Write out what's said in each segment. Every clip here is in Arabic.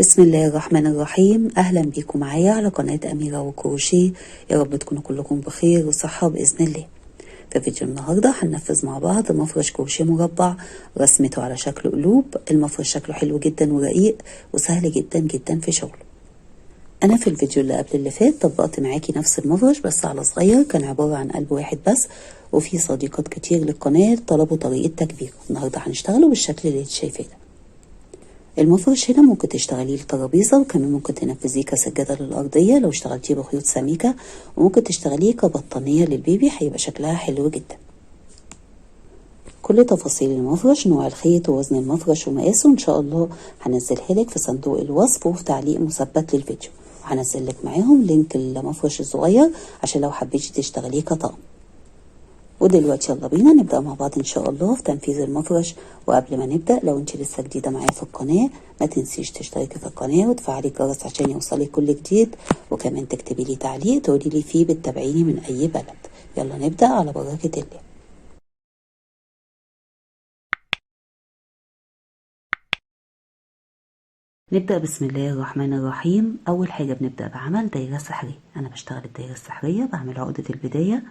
بسم الله الرحمن الرحيم. أهلا بيكم معايا على قناة أميرة وكروشيه. يا رب تكونوا كلكم بخير وصحة بإذن الله. في فيديو النهاردة هننفذ مع بعض مفرش كروشيه مربع رسمته على شكل قلوب. المفرش شكله حلو جدا ورقيق وسهل جدا جدا في شغله. أنا في الفيديو اللي قبل اللي فات طبقت معاكي نفس المفرش بس على صغير، كان عبارة عن قلب واحد بس، وفي صديقات كتير للقناة طلبوا طريقة تكبيره. النهاردة هنشتغله بالشكل اللي انت شايفاه ده. المفرش هنا ممكن تشتغليه للترابيزه، وكمان ممكن تنفذيه كسجاده للارضيه لو اشتغلتيه بخيوط سميكه، وممكن تشتغليه كبطانيه للبيبي، هيبقى شكلها حلو جدا. كل تفاصيل المفرش، نوع الخيط ووزن المفرش ومقاسه، ان شاء الله هنزلها لك في صندوق الوصف وفي تعليق مثبت للفيديو، وهنزل لك معاهم لينك المفرش الصغير عشان لو حبيتي تشتغليه كطقم. ودلوقتي يلا بينا نبدأ مع بعض ان شاء الله في تنفيذ المفرش. وقبل ما نبدأ، لو انت لسه جديدة معايا في القناة، ما تنسيش تشتركي في القناة وتفعلي الجرس عشان يوصلك كل جديد، وكمان تكتبي لي تعليق تقولي لي فيه بتتابعيني من اي بلد. يلا نبدأ على بركة الله. نبدأ بسم الله الرحمن الرحيم. أول حاجة بنبدأ بعمل دايرة سحرية. أنا بشتغل الدايرة السحرية، بعمل عقدة البداية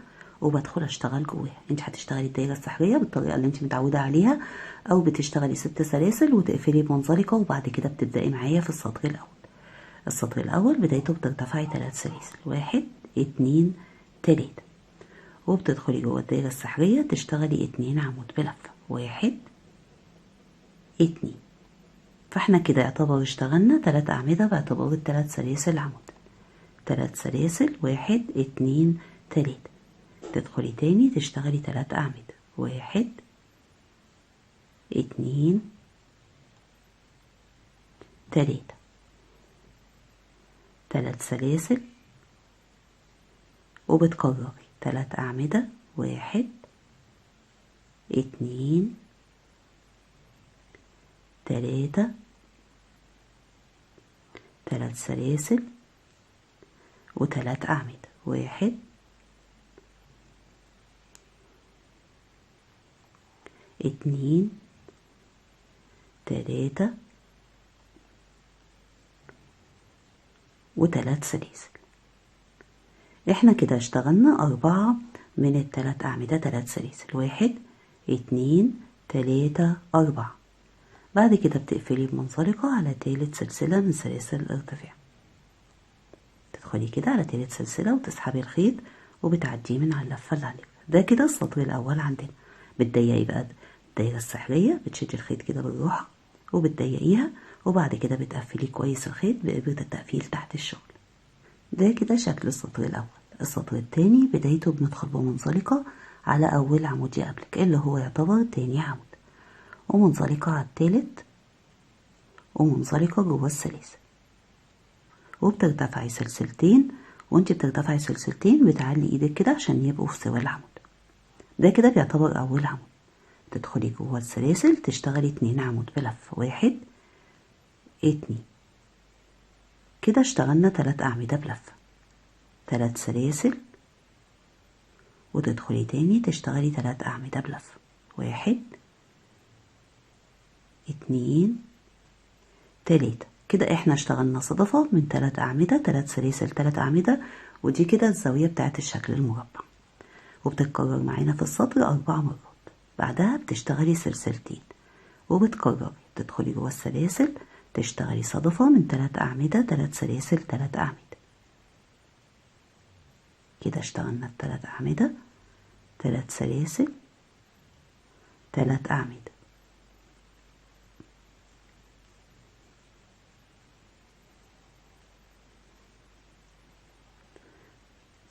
وبدخل أشتغل جواها. أنت هتشتغلي الدايرة السحرية بالطريقة اللي أنت متعودة عليها، أو بتشتغلي 6 سلاسل وتقفلي بمنزلقة، وبعد كده بتبدأي معايا في السطر الأول. السطر الأول بدايته بترتفعي 3 سلاسل، 1 2 3، وبتدخلي جوه الدايرة السحرية تشتغلي 2 عمود بلفة، 1 2. فاحنا كده يعتبر اشتغلنا 3 أعمدة باعتبار ال3 سلاسل عمود. 3 سلاسل، 1 2 3. تدخلي تاني تشتغلي 3 أعمدة، 1 2 3. 3 سلاسل وبتكرري 3 أعمدة، 1 2 3. 3 سلاسل و3 أعمدة، 1 2 3 و3 سلاسل. احنا كده اشتغلنا 4 من ال3 أعمدة 3 سلاسل، 1 2 3 4. بعد كده بتقفلي بمنزلقة على تالت سلسلة من سلاسل الارتفاع. تدخلي كده على تالت سلسلة وتسحبي الخيط وبتعديه من على اللفة اللي عليها. ده كده السطر الأول عندنا. بتضيقي بقى الدايرة السحرية، بتشدي الخيط كده بالراحة وبتضيقيها، وبعد كده بتقفلي كويس الخيط بإبرة التقفيل تحت الشغل. ده كده شكل السطر الأول. السطر التاني بدايته بندخل بمنزلقة على أول عمود يقابلك اللي هو يعتبر تاني عمود، ومنزلقة على التالت، ومنزلقة جوه السلاسل، وبترتفعي سلسلتين. وانت بترتفعي سلسلتين بتعلي ايدك كده عشان يبقوا في سوا العمود. ده كده بيعتبر أول عمود. تدخلي جوه السلاسل تشتغلي 2 عمود بلف، 1 2. كده اشتغلنا 3 أعمدة بلفة، 3 سلاسل، وتدخلي تاني تشتغلي 3 أعمدة بلفة، 1 2 3. كده احنا اشتغلنا صدفة من 3 أعمدة، 3 سلاسل، 3 أعمدة، ودي كده الزاوية بتاعت الشكل المربع. وبتتكرر معانا في السطر 4 مرات. بعدها بتشتغلي سلسلتين وبتكرري، تدخلي جوه السلاسل تشتغلي صدفة من 3 أعمدة، 3 سلاسل، 3 أعمدة. كده اشتغلنا 3 أعمدة، 3 سلاسل، 3 أعمدة.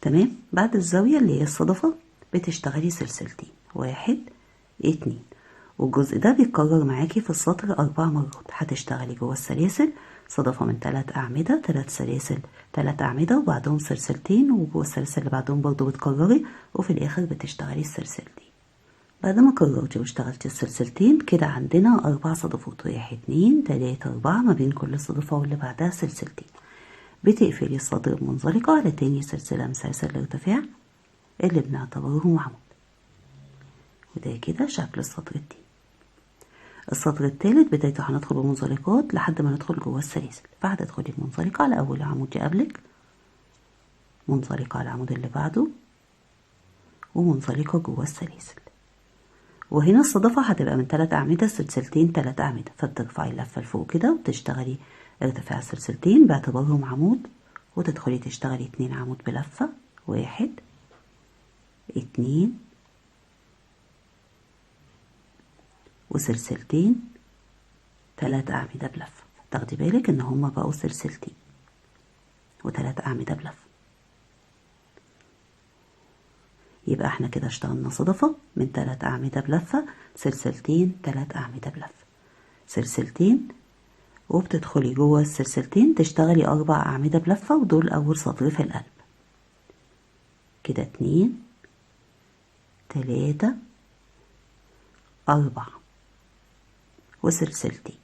تمام. بعد الزاوية اللي هي الصدفة بتشتغلي سلسلتين، 1 2. والجزء ده بيتكرر معاكي في السطر 4 مرات. هتشتغلي جوه السلاسل صدفة من 3 أعمدة، 3 سلاسل، 3 أعمدة، وبعدهم سلسلتين، وجوه السلسلة اللي بعدهم برضو بتكرري، وفي الآخر بتشتغلي السلسلتين. بعد ما كررتي واشتغلتي السلسلتين كده عندنا 4 صدفات، 1 2 3 4، ما بين كل صدفة واللي بعدها سلسلتين. بتقفلي السطر بمنزلقة على تاني سلسلة من سلاسل الارتفاع اللي بنعتبرهم عمود. وده كده شكل السطر التاني. السطر الثالث بدايته هندخل بمنزلقات لحد ما ندخل جوه السلاسل، فهتدخلي بمنزلقة على أول عمود يقابلك، منزلقة على العمود اللي بعده، ومنزلقة جوه السلاسل. وهنا الصدفة هتبقى من 3 أعمدة سلسلتين 3 أعمدة، فبترفعي اللفة لفوق كده وتشتغلي ارتفاع سلسلتين باعتبارهم عمود، وتدخلي تشتغلي 2 عمود بلفة، 1 2 وسلسلتين 3 أعمدة بلفة. تاخدي بالك ان هما بقوا سلسلتين و3 أعمدة بلفة. يبقى احنا كده اشتغلنا صدفة من 3 أعمدة بلفة، سلسلتين 3 أعمدة بلفة، سلسلتين، وبتدخلي جوه السلسلتين تشتغلي 4 أعمدة بلفة، ودول أول سطر في القلب. كده 2 3 4 وسلسلتين،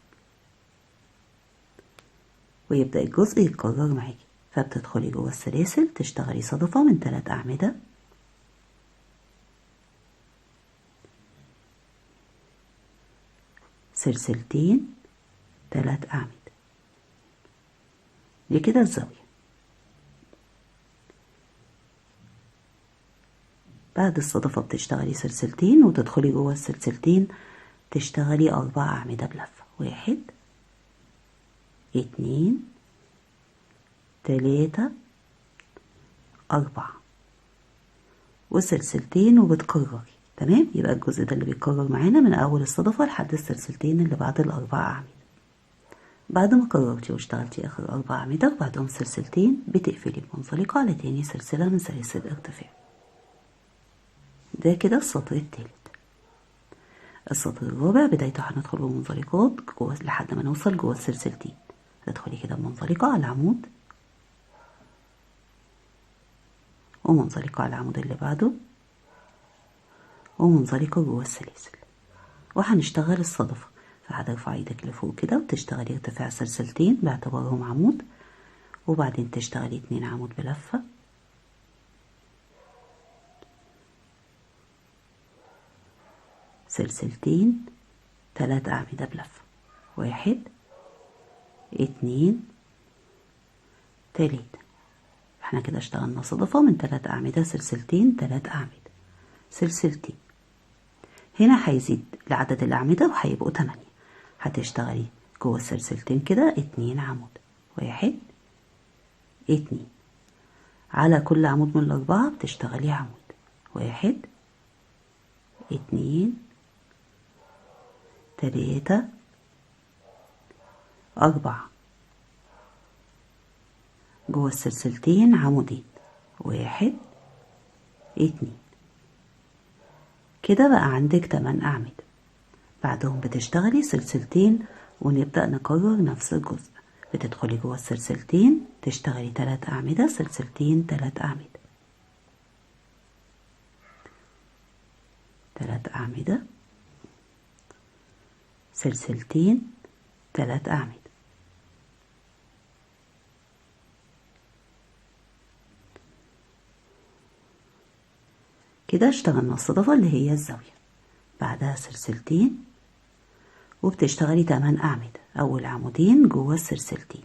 ويبدأ الجزء يتكرر معاكي، فبتدخلي جوه السلاسل تشتغلي صدفة من 3 أعمدة، سلسلتين 3 أعمدة. دي كده الزاوية. بعد الصدفة بتشتغلي سلسلتين وتدخلي جوه السلسلتين تشتغلي 4 أعمدة بلفة، 1 2 3 4 وسلسلتين، وبتكرري. تمام، يبقى الجزء ده اللي بيتكرر معانا من أول الصدفة لحد السلسلتين اللي بعد ال4 أعمدة. بعد ما كررتي واشتغلتي آخر 4 أعمدة وبعدهم سلسلتين، بتقفلي بمنزلقة على تاني سلسلة من سلاسل الارتفاع. ده كده السطر التالت. السطر الرابع بدايته هندخل بمنزلقات جوه لحد ما نوصل جوه السلسلتين. هتدخلي كده بمنزلقة على العمود، ومنزلقة على العمود اللي بعده، ومنزلقة جوه السلاسل، وهنشتغل الصدفة. فهترفعي ايدك لفوق كده وتشتغلي ارتفاع سلسلتين باعتبارهم عمود، وبعدين تشتغلي 2 عمود بلفة، سلسلتين 3 أعمدة بلفة، 1 2 3. احنا كده اشتغلنا صدفة من 3 أعمدة، سلسلتين 3 أعمدة، سلسلتين. هنا هيزيد لعدد الأعمدة وهيبقوا 8. هتشتغلي جوه السلسلتين كده 2 عمود، 1 2. على كل عمود من ال4 بتشتغلي عمود، 1 2 3 4. جوه السلسلتين عمودين، 1 2. كده بقى عندك 8 أعمدة. بعدهم بتشتغلي سلسلتين، ونبدأ نكرر نفس الجزء. بتدخلي جوه السلسلتين تشتغلي 3 أعمدة، سلسلتين 3 أعمدة، 3 أعمدة، سلسلتين 3 أعمدة. كده اشتغلنا الصدفة اللي هي الزاوية. بعدها سلسلتين، وبتشتغلي 8 أعمدة، أول عمودين جوه السلسلتين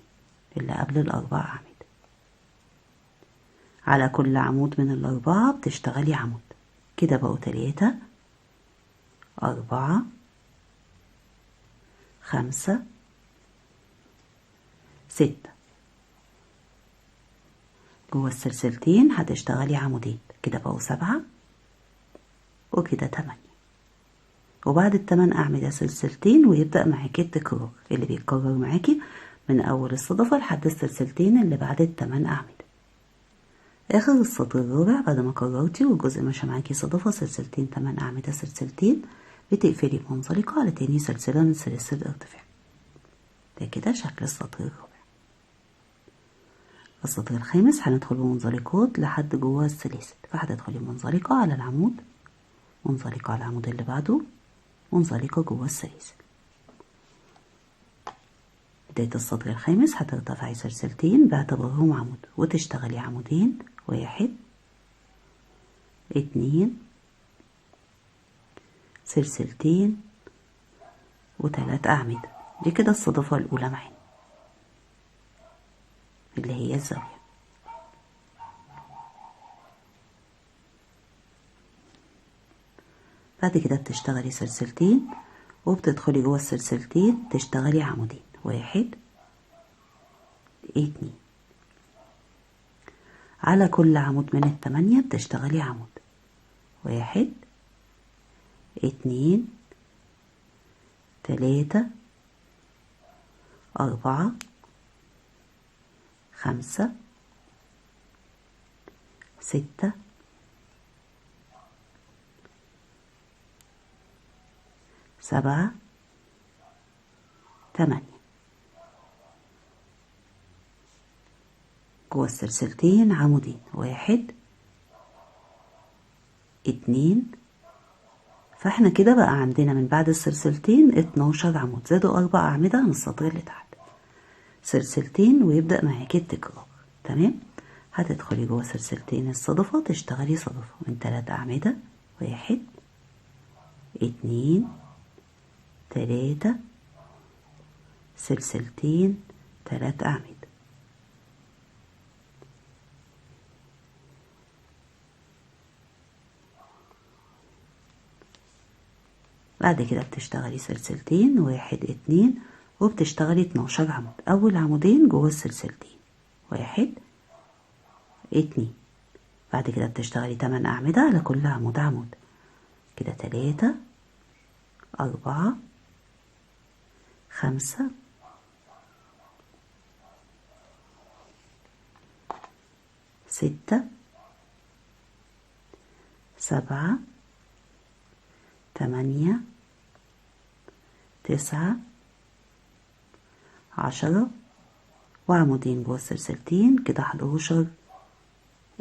اللي قبل ال4 أعمدة. على كل عمود من ال4 بتشتغلي عمود. كده بقوا 3 4 5 6. جوه السلسلتين هتشتغلي عمودين، كده بقوا 7 وكده 8. وبعد ال8 أعمدة سلسلتين، ويبدأ معاكي التكرار اللي بيتكرر معاكي من أول الصدفة لحد السلسلتين اللي بعد ال8 أعمدة. آخر السطر الرابع بعد ما كررتي والجزء ماشي معاكي صدفة سلسلتين 8 أعمدة سلسلتين، بتقفلي بمنزلقة على تاني سلسلة من سلاسل الارتفاع. ده كده شكل السطر الرابع. السطر الخامس هندخل بمنزلقات لحد جوه السلاسل، فهتدخلي منزلقة على العمود، منزلقة على العمود اللي بعده، منزلقة جوه السلاسل. بداية السطر الخامس هترتفعي سلسلتين باعتبارهم عمود، وتشتغلي عمودين، 1 2 سلسلتين و3 أعمدة. دي كده الصدفة الأولى معانا اللي هي الزاوية. بعد كده بتشتغلي سلسلتين وبتدخلي جوه السلسلتين تشتغلي عمودين، 1 2. على كل عمود من ال8 بتشتغلي عمود، 1 2 3 4 5 6 7 8. جوه السلسلتين عمودين، 1 2. فاحنا كده بقى عندنا من بعد السلسلتين 12 عمود زادوا 4 أعمدة عن السطر اللي تحت. سلسلتين ويبدأ معاكي التكرار. تمام. هتدخلي جوه سلسلتين الصدفة تشتغلي صدفة من 3 أعمدة، 1 2 3. سلسلتين 3 أعمدة. بعد كده بتشتغلي سلسلتين، 1 2، وبتشتغلي 12 عمود. أول عمودين جوه السلسلتين، 1 2. بعد كده بتشتغلي 8 أعمدة على كل عمود عمود، كده 3 4 5 6 7 8 9 10. وعمودين جوه السلسلتين، كده 11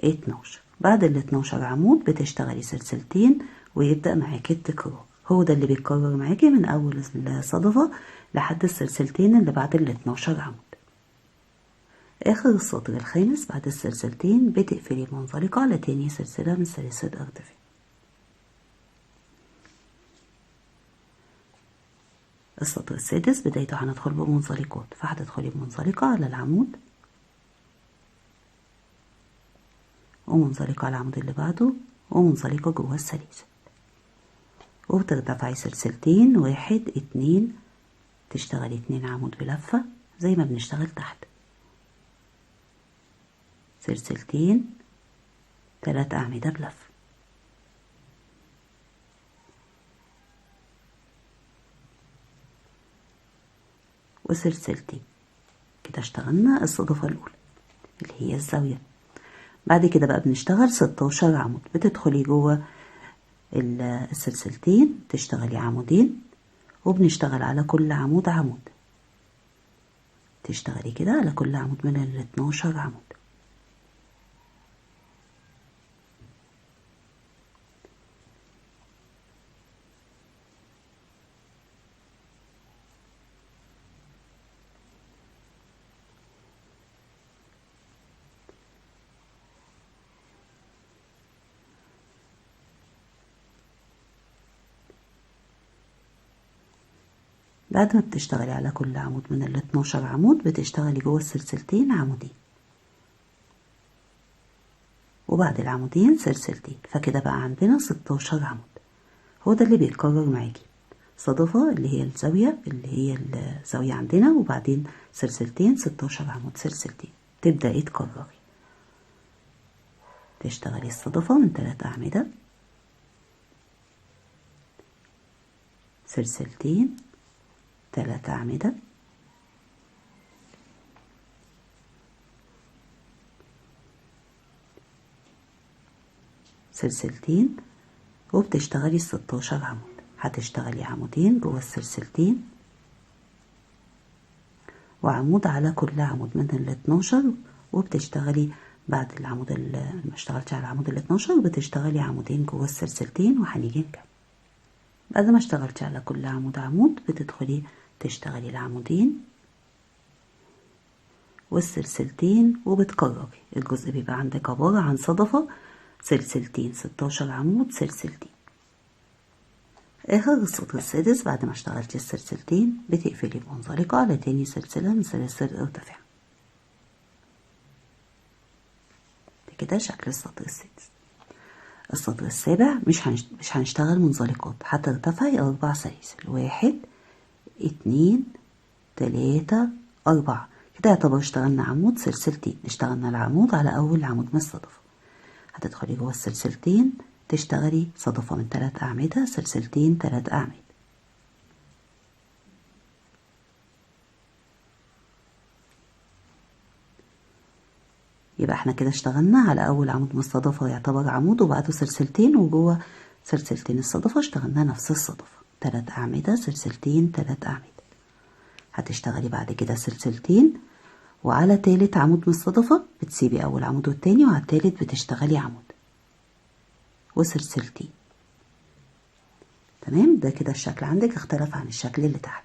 12. بعد ال12 عمود بتشتغلي سلسلتين ويبدأ معاكي التكرار. هو ده اللي بيتكرر معاكي من أول الصدفة لحد السلسلتين اللي بعد ال12 عمود. آخر السطر الخامس بعد السلسلتين بتقفلي منزلقة على تاني سلسلة من سلاسل ارتفاع. السطر السادس بدايته هندخل بمنزلقات، فهتدخلي بمنزلقة على العمود ومنزلقة على العمود اللي بعده ومنزلقة جوه السلاسل، وبترتفعي سلسلتين، 1 2. تشتغلي 2 عمود بلفة زي ما بنشتغل تحت، سلسلتين 3 أعمدة بلفة، وسلسلتين. كده اشتغلنا الصدفة الأولى اللي هي الزاوية. بعد كده بقى بنشتغل 16 عمود. بتدخلي جوه السلسلتين تشتغلي عمودين وبنشتغل على كل عمود عمود، تشتغلي كده على كل عمود من ال12 عمود. بعد ما بتشتغلي على كل عمود من ال12 عمود بتشتغلي جوه السلسلتين عمودين، وبعد العمودين سلسلتين، فكده بقى عندنا 16 عمود. هو ده اللي بيتكرر معاكي، صدفة اللي هي الزاوية عندنا، وبعدين سلسلتين 16 عمود سلسلتين، تبدأي تكرري. تشتغلي الصدفة من 3 أعمدة، سلسلتين 3 أعمدة، سلسلتين، وبتشتغلي 16 عمود. هتشتغلي عمودين جوه السلسلتين وعمود على كل عمود من ال12، وبتشتغلي بعد العمود اللي ما اشتغلتش على العمود ال12 بتشتغلي عمودين جوه السلسلتين، وهنيجي نكمل. بعد ما اشتغلتي على كل عمود عمود بتدخلي تشتغلي العمودين والسلسلتين وبتكرري. الجزء بيبقى عندك عبارة عن صدفة، سلسلتين 16 عمود سلسلتين. آخر السطر السادس بعد ما اشتغلتي السلسلتين بتقفلي بمنزلقة على تاني سلسلة من سلاسل الارتفاع. ده كده شكل السطر السادس. السطر السابع مش هنشتغل منزلقات، هترتفعي 4 سلاسل، 1 2 3 4. كده يعتبر اشتغلنا عمود سلسلتين. اشتغلنا العمود على أول عمود من الصدفة. هتدخلي جوه السلسلتين تشتغلي صدفة من 3 أعمدة، سلسلتين 3 أعمدة. يبقى احنا كده اشتغلنا على أول عمود من الصدفة يعتبر عمود وبعده سلسلتين، وجوه سلسلتين الصدفة اشتغلنا نفس الصدفة 3 أعمدة، سلسلتين 3 أعمدة. هتشتغلي بعد كده سلسلتين، وعلى تالت عمود من الصدفة بتسيبي أول عمود والتاني، وعلى التالت بتشتغلي عمود وسلسلتين. تمام، ده كده الشكل عندك اختلف عن الشكل اللي تحت.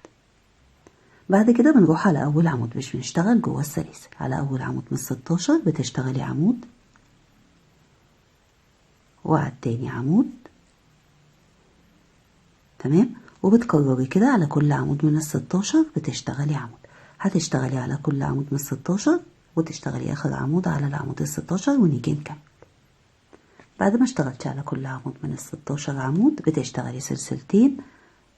بعد كده بنروح على أول عمود، مش بنشتغل جوه السلاسل. على أول عمود من 16 بتشتغلي عمود، وعلى التاني عمود. تمام، وبتكرري كده على كل عمود من 16 بتشتغلي عمود. هتشتغلي على كل عمود من 16 وتشتغلي آخر عمود على العمود 16 ونيجي نكمل. بعد ما اشتغلتي على كل عمود من 16 عمود بتشتغلي سلسلتين،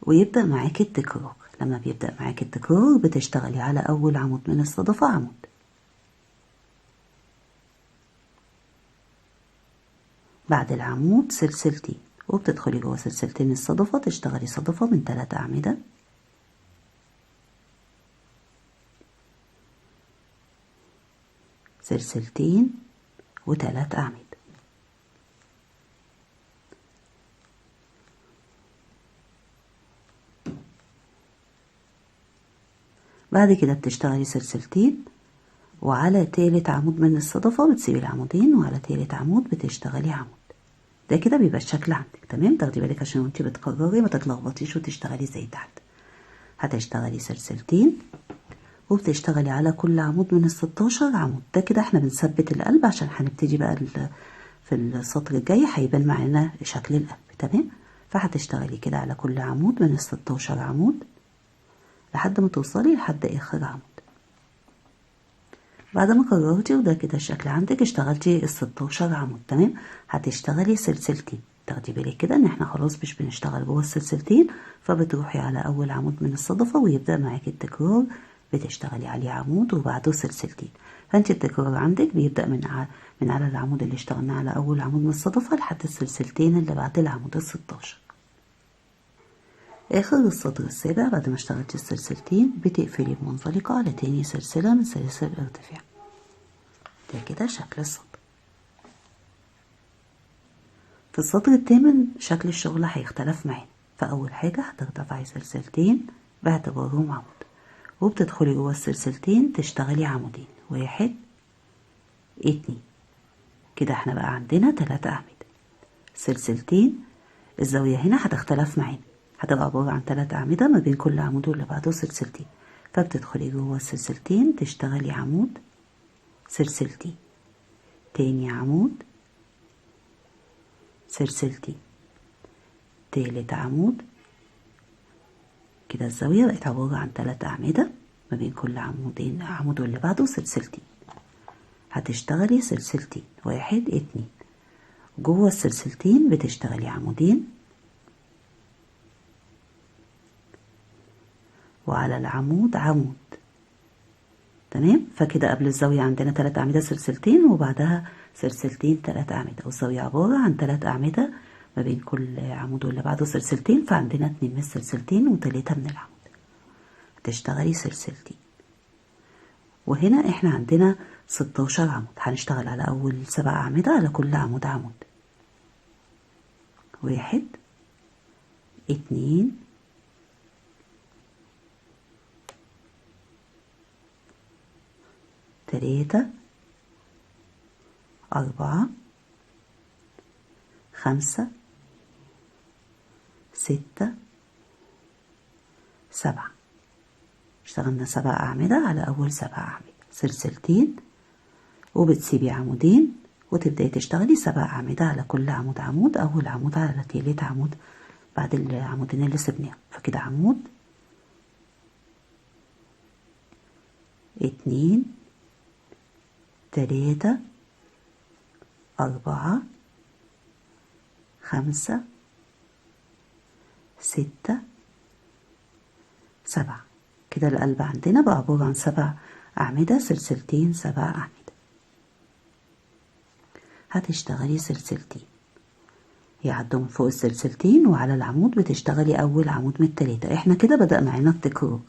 ويبدأ معاكي التكرار. لما بيبدأ معاكي التكرار بتشتغلي على أول عمود من الصدفة عمود، بعد العمود سلسلتين، وبتدخلي جوه سلسلتين الصدفة تشتغلي صدفة من 3 أعمدة، سلسلتين و3 أعمدة. بعد كده بتشتغلي سلسلتين، وعلى تالت عمود من الصدفة بتسيبي العمودين، وعلى تالت عمود بتشتغلي عمود. ده كده بيبقى الشكل عندك. تمام، تاخدي بالك عشان وانتي بتكرري ما تتلخبطيش وتشتغلي زي تحت. هتشتغلي سلسلتين، وبتشتغلي على كل عمود من 16 عمود. ده كده احنا بنثبت القلب عشان هنبتدي بقى في السطر الجاي هيبان معانا شكل القلب. تمام، فهتشتغلي كده على كل عمود من 16 عمود لحد ما توصلي لحد آخر عمود. بعد ما كررتي وده كده الشكل عندك اشتغلتي 16 عمود. تمام، هتشتغلي سلسلتين. تاخدي بالك كده ان احنا خلاص مش بنشتغل جوه السلسلتين، فبتروحي على اول عمود من الصدفة ويبدأ معاكي التكرار، بتشتغلي عليه عمود وبعده سلسلتين. فانت التكرار عندك بيبدأ من على العمود اللي اشتغلناه على اول عمود من الصدفة لحد السلسلتين اللي بعد العمود 16. آخر السطر السابع بعد ما اشتغلتي السلسلتين بتقفلي بمنزلقة على تاني سلسلة من سلاسل الارتفاع. ده كده شكل السطر. في السطر الثامن شكل الشغل هيختلف معانا. فأول حاجة هترتفعي سلسلتين باعتبارهم عمود، وبتدخلي جوه السلسلتين تشتغلي عمودين، 1 2. كده احنا بقى عندنا 3 أعمدة. سلسلتين، الزاوية هنا هتختلف معانا، هتبقى عبارة عن 3 أعمدة ما بين كل عمود واللي بعده سلسلتين. فبتدخلي جوه السلسلتين تشتغلي عمود، سلسلتين، تاني عمود، سلسلتين، تالت عمود. كده الزاوية بقت عبارة عن 3 أعمدة ما بين كل عمود واللي بعده سلسلتين. هتشتغلي سلسلتين، 1 2. جوه السلسلتين بتشتغلي عمودين، وعلى العمود عمود. تمام، فكده قبل الزاوية عندنا 3 أعمدة سلسلتين، وبعدها سلسلتين 3 أعمدة، والزاوية عبارة عن 3 أعمدة ما بين كل عمود واللي بعده سلسلتين. فعندنا 2 من السلسلتين و3 من العمود. هتشتغلي سلسلتين، وهنا احنا عندنا 16 عمود. هنشتغل على أول 7 أعمدة على كل عمود عمود، 1 2 3 4 5 6 7. اشتغلنا 7 أعمدة على أول 7 أعمدة، سلسلتين، وبتسيبي عمودين وتبدأي تشتغلي 7 أعمدة على كل عمود عمود. أول عمود على تالت عمود بعد العمودين اللي سبناهم. فكده عمود، 2 3 4 5 6 7. كده القلب عندنا بقى عبارة عن 7 أعمدة، سلسلتين 7 أعمدة. هتشتغلي سلسلتين يعدوا من فوق السلسلتين، وعلى العمود بتشتغلي أول عمود من التلاتة. احنا كده بدأ معانا التكرار.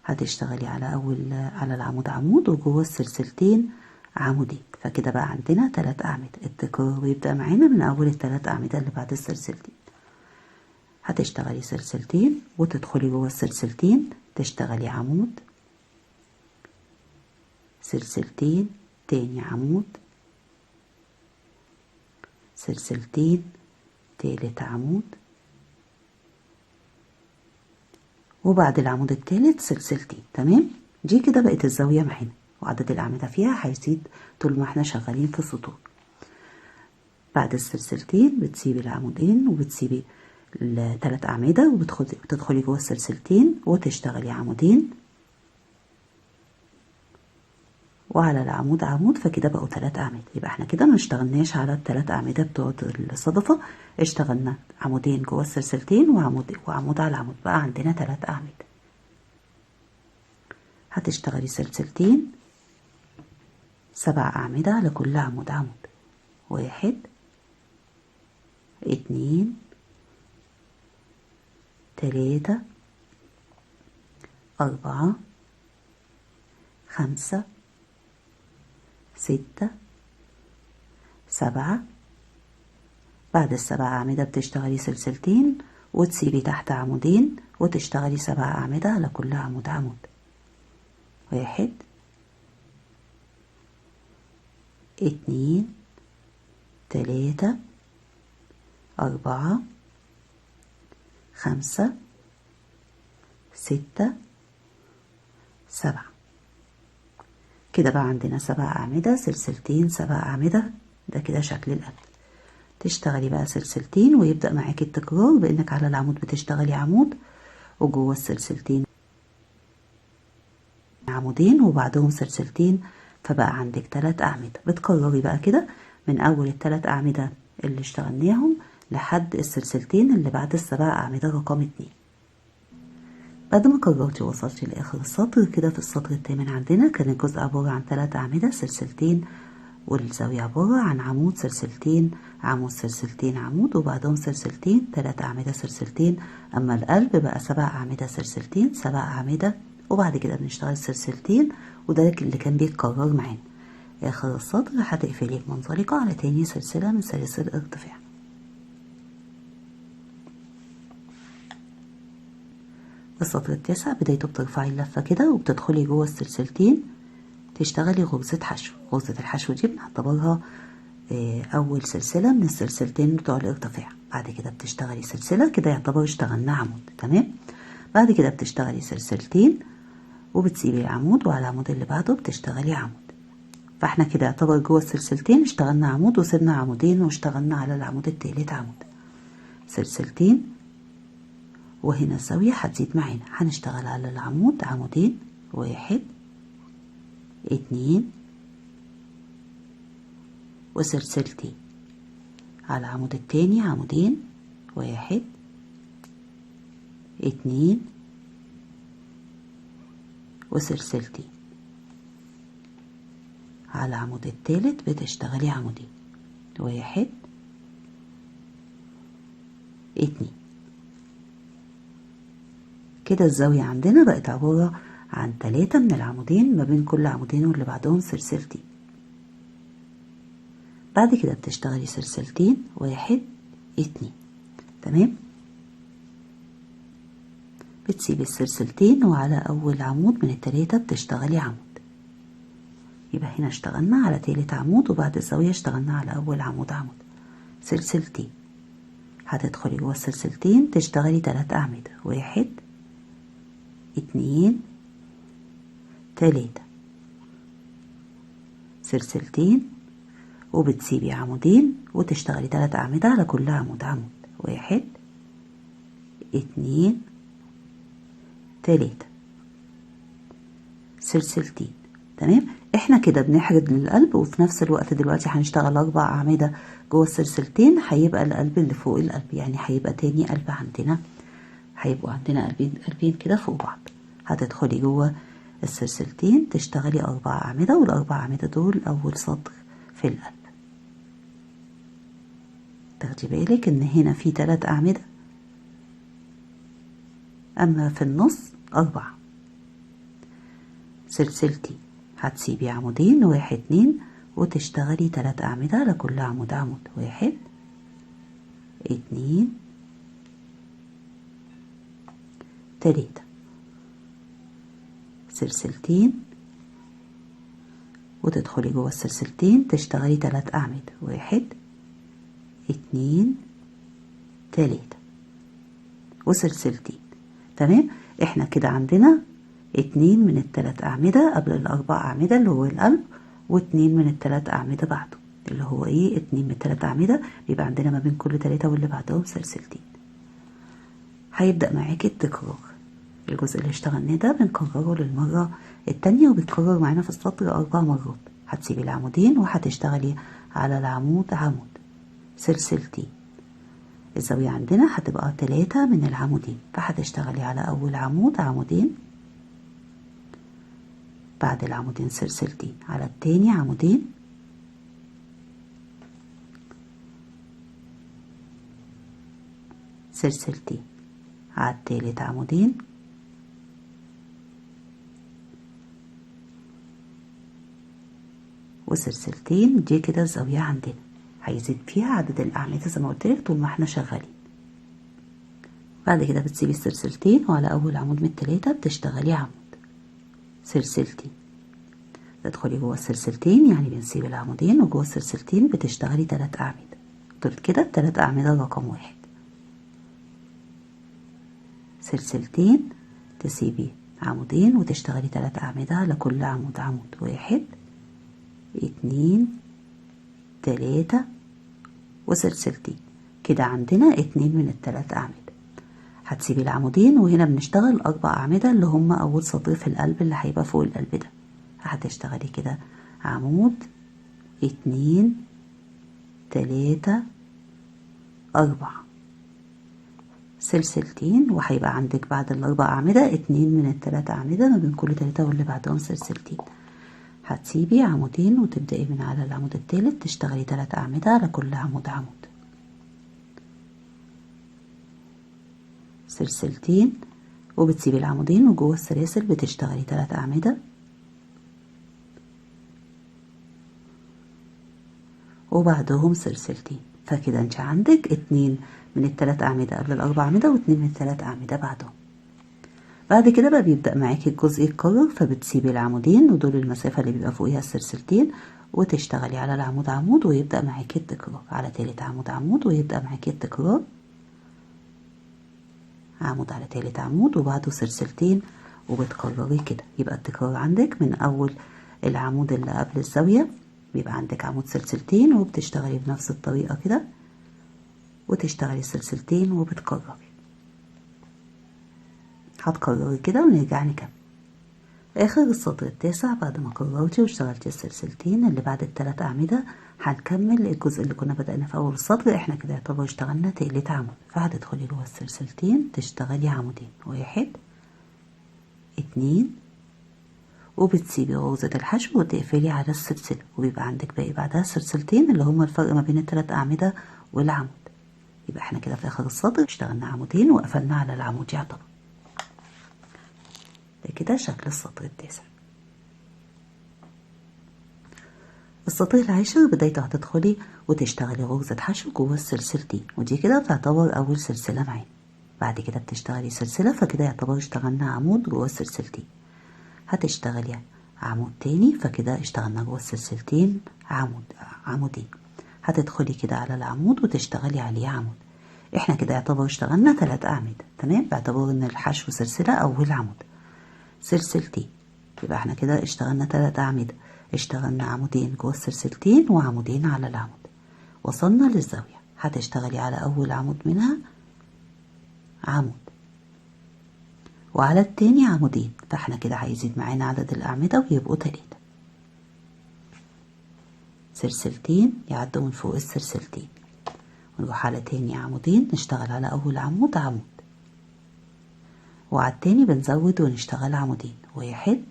هتشتغلي على العمود عمود، وجوه السلسلتين عمودين. فكده بقى عندنا 3 أعمدة. التكرار بيبدأ معانا من أول ال3 أعمدة اللي بعد السلسلتين. هتشتغلي سلسلتين وتدخلي جوه السلسلتين، تشتغلي عمود، سلسلتين، تاني عمود، سلسلتين، تالت عمود، وبعد العمود التالت سلسلتين. تمام، دي كده بقت الزاوية معانا، وعدد الأعمدة فيها هيزيد طول ما احنا شغالين في السطور. بعد السلسلتين بتسيبي العمودين وبتسيبي ال3 أعمدة، وبتدخلي جوه السلسلتين وتشتغلي عمودين، وعلى العمود عمود. فكده بقوا 3 أعمدة. يبقى احنا كده ما اشتغلناش على ال3 أعمدة بتوع الصدفة، اشتغلنا عمودين جوه السلسلتين وعمود على العمود. بقى عندنا 3 أعمدة. هتشتغلي سلسلتين 7 أعمدة على كل عمود عمود. 1 2 3 4 5 6 7. بعد ال7 أعمدة بتشتغلي سلسلتين وتسيبي تحت عمودين، وتشتغلي 7 أعمدة على كل عمود عمود. 1 2 3 4 5 6 7. كده بقى عندنا 7 أعمدة، سلسلتين 7 أعمدة. ده كده شكل القلب. تشتغلي بقى سلسلتين، ويبدأ معاكي التكرار بانك على العمود بتشتغلي عمود، وجوه السلسلتين عمودين وبعدهم سلسلتين. فبقى عندك 3 أعمدة. بتكرري بقى كده من أول ال3 أعمدة اللي اشتغلناهم لحد السلسلتين اللي بعد ال7 أعمدة رقم 2. بعد ما كررتي وصلتي لآخر السطر، كده في السطر الثامن عندنا كان الجزء عبارة عن 3 أعمدة، سلسلتين، والزاوية عبارة عن عمود، سلسلتين، عمود، سلسلتين، عمود، وبعدهم سلسلتين، 3 أعمدة، سلسلتين. أما القلب بقى 7 أعمدة، سلسلتين، 7 أعمدة، وبعد كده بنشتغل سلسلتين. وده اللي كان بيتكرر معانا. آخر السطر هتقفلي بمنزلقة على تاني سلسلة من سلاسل الارتفاع. السطر التاسع بدايته بترفعي اللفة كده وبتدخلي جوه السلسلتين، تشتغلي غرزة حشو. غرزة الحشو دي بنعتبرها أول سلسلة من السلسلتين بتوع الارتفاع. بعد كده بتشتغلي سلسلة، كده يعتبر اشتغلنا عمود. تمام. بعد كده بتشتغلي سلسلتين وبتسيبي العمود، وعلى العمود اللي بعده بتشتغلي عمود. فاحنا كده يعتبر جوه السلسلتين اشتغلنا عمود، وسيبنا عمودين واشتغلنا على العمود التالت عمود. سلسلتين، وهنا الزاوية هتزيد معانا. هنشتغل على العمود عمودين، 1 2 وسلسلتين. على العمود التاني عمودين، 1 2 وسلسلتين. على العمود التالت بتشتغلي عمودين، 1 2. كده الزاوية عندنا بقت عبارة عن 3 من العمودين، ما بين كل عمودين واللي بعدهم سلسلتين. بعد كده بتشتغلي سلسلتين، 1 2. تمام. بتسيبي السلسلتين، وعلى أول عمود من ال3 بتشتغلي عمود. يبقى هنا اشتغلنا على تالت عمود، وبعد الزاوية اشتغلنا على أول عمود عمود. سلسلتين، هتدخلي جوه السلسلتين تشتغلي 3 أعمدة، 1 2 3. سلسلتين وبتسيبي عمودين وتشتغلي 3 أعمدة على كل عمود عمود، 1 2 3 سلسلتين. تمام، احنا كده بنحرد للقلب، وفي نفس الوقت دلوقتي هنشتغل 4 أعمدة جوه السلسلتين. هيبقى القلب اللي فوق القلب، يعني هيبقى تاني قلب عندنا، هيبقوا عندنا قلبين كده فوق بعض. هتدخلي جوه السلسلتين تشتغلي 4 أعمدة، والأربع أعمدة دول أول سطر في القلب. تاخدي بالك ان هنا في 3 أعمدة، اما في النص 4. سلسلتي هتسيبي عمودين، 1 2، وتشتغلي 3 أعمدة على كل عمود. 1 2 3 سلسلتين، وتدخلي جوه السلسلتين تشتغلي 3 أعمدة. 1 2 3 وسلسلتين. تمام، احنا كده عندنا 2 من ال3 أعمدة قبل ال4 أعمدة اللي هو القلب، و2 من ال3 أعمدة بعده اللي هو ايه، 2 من ال3 أعمدة. بيبقى عندنا ما بين كل 3 واللي بعدهم سلسلتين. هيبدأ معاكي التكرار. الجزء اللي اشتغلناه ده بنكرره للمرة التانية، وبيتكرر معانا في السطر 4 مرات. هتسيبي العمودين وهتشتغلي على العمود عمود، سلسلتين. الزاوية عندنا هتبقى 3 من العمودين، فهتشتغلي على أول عمود عمودين، بعد العمودين سلسلتين، على التاني عمودين، سلسلتين، على التالت عمودين، وسلسلتين. دي كده الزاوية عندنا. هيزيد فيها عدد الأعمدة زي ما قلتلك طول ما احنا شغالين. بعد كده بتسيبي السلسلتين، وعلى أول عمود من ال3 بتشتغلي عمود، سلسلتين. تدخلي جوه السلسلتين، يعني بنسيب العمودين، وجوه السلسلتين بتشتغلي 3 أعمدة. دول كده 3 أعمدة رقم 1. سلسلتين، تسيبي عمودين وتشتغلي 3 أعمدة على كل عمود. 1 2 3 وسلسلتين. كده عندنا 2 من ال3 أعمدة. هتسيبي العمودين، وهنا بنشتغل 4 أعمدة اللي هم أول سطر في القلب اللي هيبقى فوق القلب ده. هتشتغلي كده عمود 2 3 4 سلسلتين، وهيبقى عندك بعد ال4 أعمدة 2 من ال3 أعمدة ما بين كل 3 واللي بعدهم سلسلتين. هتسيبي عمودين وتبدأي من على العمود الثالث تشتغلي 3 أعمدة على كل عمود. سلسلتين، وبتسيبي العمودين، وجوه السلاسل بتشتغلي 3 أعمدة، وبعدهم سلسلتين. فكده انت عندك 2 من ال3 أعمدة قبل ال4 أعمدة، و2 من ال3 أعمدة بعدهم. بعد كده بقى بيبدأ معاكي الجزء يتكرر، فبتسيبي العمودين، ودول المسافة اللي بيبقى فوقيها السلسلتين، وتشتغلي على العمود عمود، ويبدأ معاكي التكرار على تالت عمود عمود، ويبدأ معاكي التكرار عمود على تالت عمود وبعده سلسلتين، وبتكرري كده. يبقى التكرار عندك من أول العمود اللي قبل الزاوية بيبقى عندك عمود سلسلتين، وبتشتغلي بنفس الطريقة كده، وتشتغلي سلسلتين وبتكرري. هتكرري كده ونرجع نكمل. اخر السطر التاسع بعد ما كررتي واشتغلتي السلسلتين اللي بعد ال3 أعمدة، هنكمل الجزء اللي كنا بدأنا في أول السطر. احنا كده يعتبر اشتغلنا تالت عمود. فهتدخلي جوه السلسلتين تشتغلي عمودين، 1 2، وبتسيبي غرزة الحشو وتقفلي على السلسلة، وبيبقى عندك باقي بعدها سلسلتين اللي هما الفرق ما بين ال3 أعمدة والعمود. يبقى احنا كده في آخر السطر اشتغلنا عمودين وقفلنا على العمود يعتبر. ده كده شكل السطر التاسع. السطر العاشر بدايته هتدخلي وتشتغلي غرزة حشو جوه السلسلتين، ودي كده تعتبر أول سلسلة معانا. بعد كده بتشتغلي سلسلة، فكده يعتبر اشتغلنا عمود جوه السلسلتين. هتشتغلي عمود تاني، فكده اشتغلنا جوه السلسلتين عمودين. هتدخلي كده على العمود وتشتغلي عليه عمود. احنا كده يعتبر اشتغلنا 3 أعمدة. تمام، باعتبار ان الحشو سلسلة أول عمود سلسلتين. يبقى احنا كده اشتغلنا 3 أعمدة. اشتغلنا عمودين جوه السلسلتين وعمودين على العمود. وصلنا للزاوية. هتشتغلي على أول عمود منها عمود، وعلى التاني عمودين، فاحنا كده هيزيد معانا عدد الأعمدة ويبقوا 3. سلسلتين يعدوا من فوق السلسلتين، ونروح على تاني عمودين نشتغل على أول عمود عمود، وعلى التاني بنزود ونشتغل عمودين، 1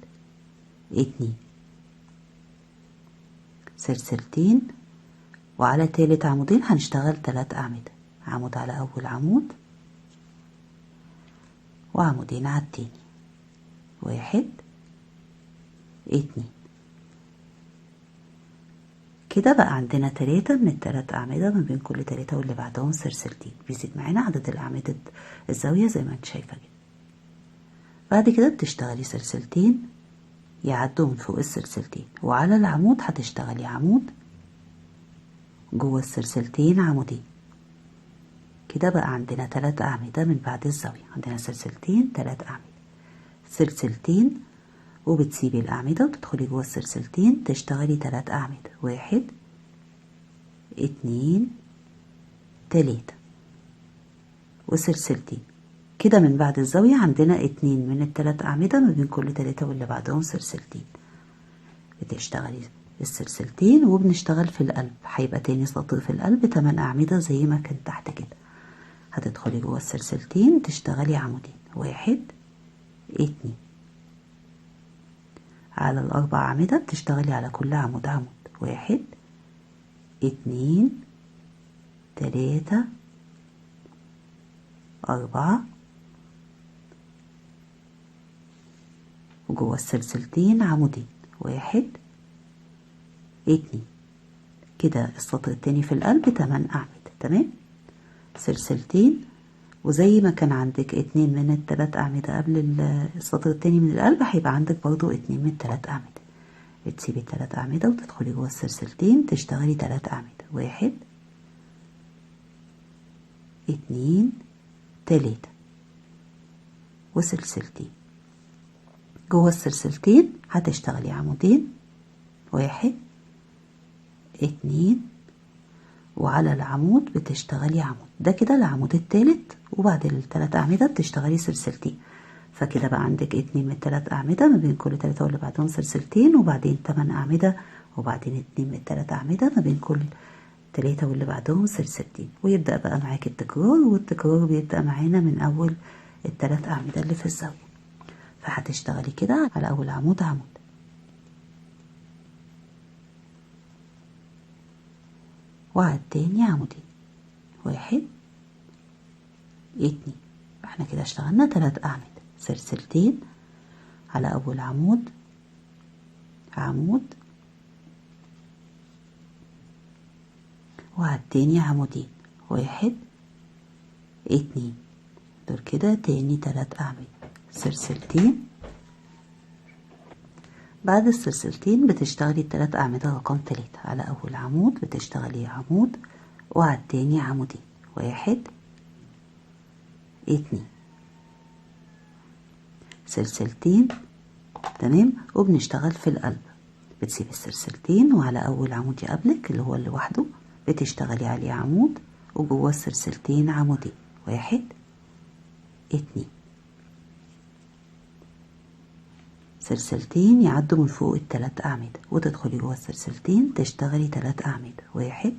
2 سلسلتين، وعلى تالت عمودين هنشتغل 3 أعمدة، عمود على أول عمود وعمودين على التاني، 1 2. كده بقى عندنا 3 من ال3 أعمدة، ما بين كل 3 واللي بعدهم سلسلتين، بيزيد معانا عدد الأعمدة الزاوية زي ما انت شايفة كده. بعد كده بتشتغلي سلسلتين يعدوا من فوق السلسلتين، وعلى العمود هتشتغلي عمود جوه السلسلتين عمودين. كده بقى عندنا 3 أعمدة من بعد الزاوية، عندنا سلسلتين 3 أعمدة، سلسلتين وبتسيبي الأعمدة وتدخلي جوه السلسلتين تشتغلي 3 أعمدة، 1 2 3 وسلسلتين. كده من بعد الزاوية عندنا 2 من ال3 أعمدة، ما بين كل 3 واللي بعدهم سلسلتين. بتشتغلي السلسلتين وبنشتغل في القلب، هيبقى تاني سطر في القلب 8 أعمدة زي ما كان تحت كده. هتدخلي جوه السلسلتين تشتغلي عمودين، 1 2 على ال4 أعمدة بتشتغلي على كل عمود عمود، 1 2 3 4 وجوه السلسلتين عمودين، 1 2. كده السطر التاني في القلب 8 أعمدة. تمام، سلسلتين، وزي ما كان عندك 2 من ال3 أعمدة قبل السطر التاني من القلب هيبقى عندك برضو 2 من 3 أعمدة. بتسيبي 3 أعمدة وتدخلي جوه السلسلتين تشتغلي 3 أعمدة، 1 2 3 وسلسلتين. جوه السلسلتين هتشتغلي عمودين، 1 2 وعلى العمود بتشتغلي عمود. ده كده العمود التالت، وبعد ال3 أعمدة بتشتغلي سلسلتين. فكده بقى عندك 2 من 3 أعمدة، ما بين كل 3 واللي بعدهم سلسلتين، وبعدين 8 أعمدة، وبعدين 2 من 3 أعمدة، ما بين كل 3 واللي بعدهم سلسلتين. ويبدأ بقى معاك التكرار، والتكرار بيبدأ معانا من أول ال3 أعمدة اللي في الزاوية. فهتشتغلي كده على أول عمود عمود، وعلى التاني عمودين، 1 2. احنا كده اشتغلنا 3 أعمدة، سلسلتين على أول عمود عمود، وعلى التاني عمودين، 1 2. دول كده تاني 3 أعمدة، سلسلتين. بعد السلسلتين بتشتغلي ال3 أعمدة رقم 3، على أول عمود بتشتغلي عمود، وعلى التاني عمودين، 1 2 سلسلتين. تمام، وبنشتغل في القلب. بتسيبي السلسلتين، وعلى أول عمود يقابلك اللي هو لوحده بتشتغلي عليه عمود، وجوه السلسلتين عمودين، 1 2 سلسلتين يعدوا من فوق ال3 أعمدة، وتدخلي جوه السلسلتين تشتغلي 3 أعمدة، 1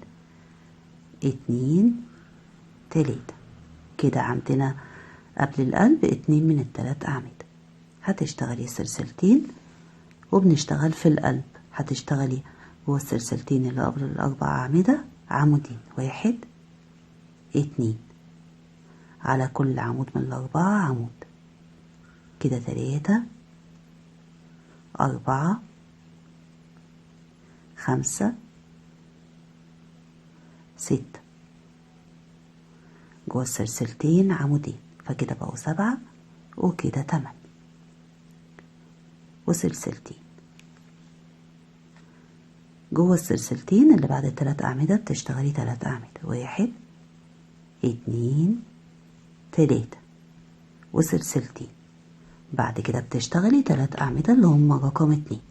2 3. كده عندنا قبل القلب 2 من ال3 أعمدة. هتشتغلي سلسلتين وبنشتغل في القلب. هتشتغلي جوه السلسلتين اللي قبل ال4 أعمدة عمودين، 1 2 على كل عمود من ال4 عمود. كده 3 4 5 6 جوه السلسلتين عمودين، فكده بقوا 7، وكده 8 وسلسلتين. جوه السلسلتين اللي بعد ال3 أعمدة بتشتغلي 3 أعمدة، 1 2 3 وسلسلتين. بعد كده بتشتغلي 3 أعمدة اللي هم رقم 2.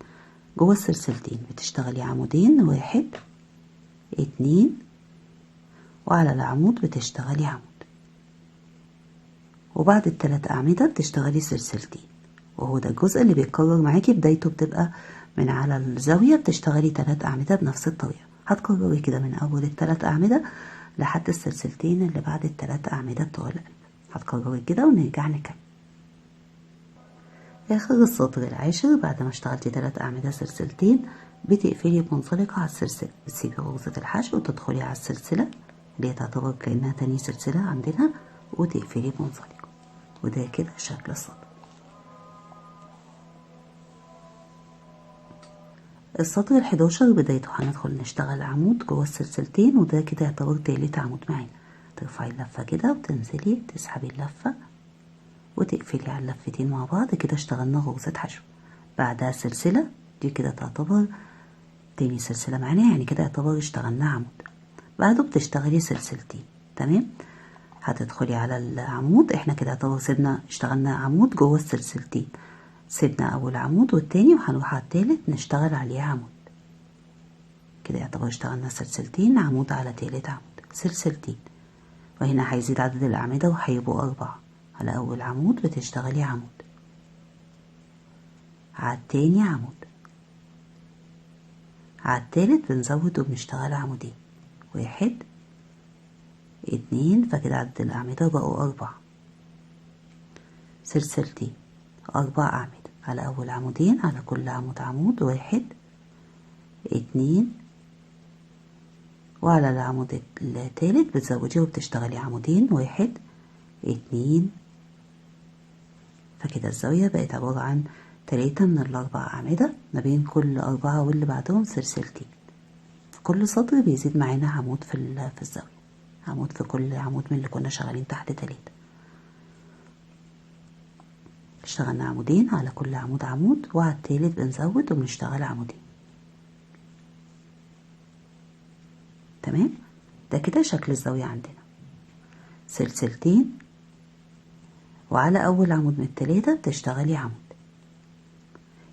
جوه السلسلتين بتشتغلي عمودين، 1 2 وعلى العمود بتشتغلي عمود، وبعد ال3 أعمدة بتشتغلي سلسلتين، وهو ده الجزء اللي بيتكرر معاكي. بدايته بتبقى من على الزاوية بتشتغلي 3 أعمدة بنفس الطريقة. هتكرري كده من أول ال3 أعمدة لحد السلسلتين اللي بعد ال3 أعمدة بتوع القلب. هتكرري كده ونرجع نكمل. آخر السطر العاشر بعد ما اشتغلتي 3 أعمدة سلسلتين بتقفلي منزلقة على السلسلة، بتسيبي غرزة الحشو وتدخلي على السلسلة اللي هي تعتبر كأنها تاني سلسلة عندنا، وتقفلي منزلقة. وده كده شكل السطر. السطر ال11 بدايته هندخل نشتغل عمود جوه السلسلتين، وده كده يعتبر تالت عمود معانا. ترفعي اللفة كده وتنزلي تسحبي اللفة وتقفلي على اللفتين مع بعض. كده اشتغلنا غرزة حشو. بعدها سلسلة، دي كده تعتبر تاني سلسلة معانا، يعني كده يعتبر اشتغلنا عمود. بعده بتشتغلي سلسلتين. تمام. هتدخلي على العمود، احنا كده يعتبر سيبنا اشتغلنا عمود جوه السلسلتين. سيبنا اول عمود والتاني وهنروح على التالت نشتغل عليه عمود. كده يعتبر اشتغلنا سلسلتين، عمود على تالت عمود، سلسلتين. وهنا هيزيد عدد الأعمدة وهيبقوا 4. على أول عمود بتشتغلي عمود، على التاني عمود، على التالت بنزود وبنشتغل عمودين، 1 2. فكده عدد الأعمدة بقوا 4. سلسلتين، 4 أعمدة على أول عمودين، على كل عمود عمود، 1 2. وعلى العمود التالت بتزوديه وبتشتغلي عمودين، 1 2. فكده الزاوية بقت عبارة عن 3 من ال4 أعمدة، ما بين كل 4 واللي بعدهم سلسلتين. في كل سطر بيزيد معانا عمود في الزاوية، عمود في كل عمود من اللي كنا شغالين تحت 3. اشتغلنا عمودين على كل عمود عمود، وعلى التالت بنزود وبنشتغل عمودين. تمام. ده كده شكل الزاوية عندنا. سلسلتين، وعلى أول عمود من ال3 بتشتغلي عمود.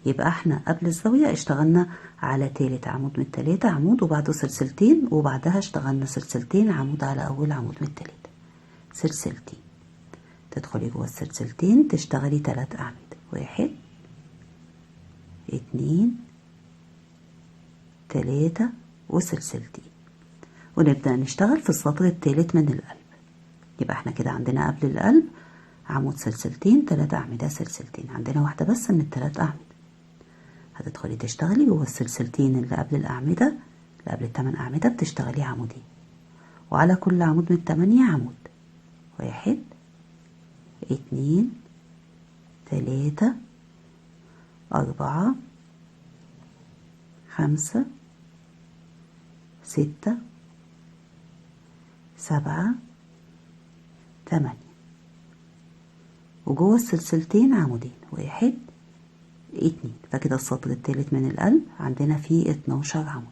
يبقى احنا قبل الزاوية اشتغلنا على تالت عمود من ال3 عمود، وبعده سلسلتين، وبعدها اشتغلنا سلسلتين عمود على أول عمود من ال3. سلسلتين، تدخلي جوه السلسلتين تشتغلي 3 أعمدة، 1 2 3 وسلسلتين. ونبدأ نشتغل في السطر التالت من القلب. يبقى احنا كده عندنا قبل القلب عمود سلسلتين، 3 أعمدة سلسلتين، عندنا واحدة بس من ال3 أعمدة. هتدخلي تشتغلي جوه السلسلتين اللي قبل الأعمدة، اللي قبل ال8 أعمدة بتشتغلي عمودين، وعلى كل عمود من ال8 عمود، 1 2 3 4 5 6 7 8. وجوه السلسلتين عمودين، 1 2. فكده السطر التالت من القلب عندنا فيه 12 عمود.